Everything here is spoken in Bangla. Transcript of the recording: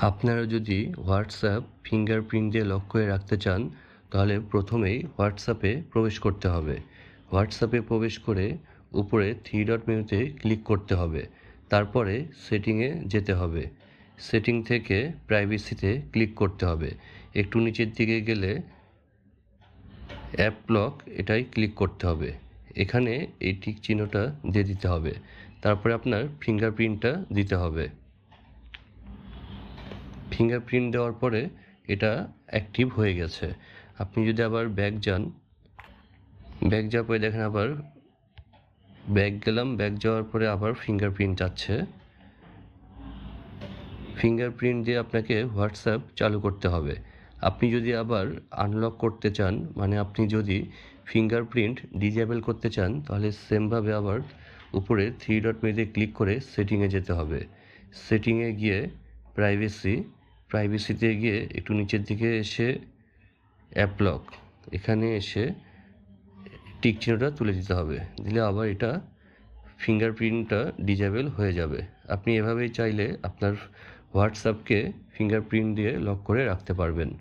আপনারা যদি হোয়াটসঅ্যাপ ফিঙ্গারপ্রিন্ট দিয়ে লক করে রাখতে চান তাহলে প্রথমেই হোয়াটসঅ্যাপে প্রবেশ করতে হবে। হোয়াটসঅ্যাপে প্রবেশ করে উপরে থ্রি ডট মেনুতে ক্লিক করতে হবে। তারপরে সেটিংয়ে যেতে হবে। সেটিং থেকে প্রাইভেসিতে ক্লিক করতে হবে। একটু নিচের দিকে গেলে অ্যাপ লক এটাই ক্লিক করতে হবে। এখানে এই টিক চিহ্নটা দিয়ে দিতে হবে। তারপরে আপনার ফিঙ্গারপ্রিন্টটা দিতে হবে। ফিঙ্গারপ্রিন্ট দেওয়ার পরে এটা অ্যাক্টিভ হয়ে গেছে। আপনি যদি আবার ব্যাক যাওয়ার পরে দেখেন আবার ব্যাক গেলাম, ব্যাক যাওয়ার পরে আবার ফিঙ্গারপ্রিন্ট যাচ্ছে। ফিঙ্গারপ্রিন্ট দিয়ে আপনাকে হোয়াটসঅ্যাপ চালু করতে হবে। আপনি যদি আবার আনলক করতে চান, মানে আপনি যদি ফিঙ্গারপ্রিন্ট ডিজেবল করতে চান, তাহলে সেমভাবে আবার উপরে থ্রি ডট মেনুতে ক্লিক করে সেটিংয়ে যেতে হবে। সেটিংয়ে গিয়ে প্রাইভেসিতে গিয়ে একটু নিচের দিকে এসে অ্যাপ লক এখানে এসে টিক চিহ্নটা তুলে দিতে হবে। দিলে আবার এটা ফিঙ্গারপ্রিন্টটা ডিজেবল হয়ে যাবে। আপনি এভাবেই চাইলে আপনার হোয়াটসঅ্যাপকে ফিঙ্গারপ্রিন্ট দিয়ে লক করে রাখতে পারবেন।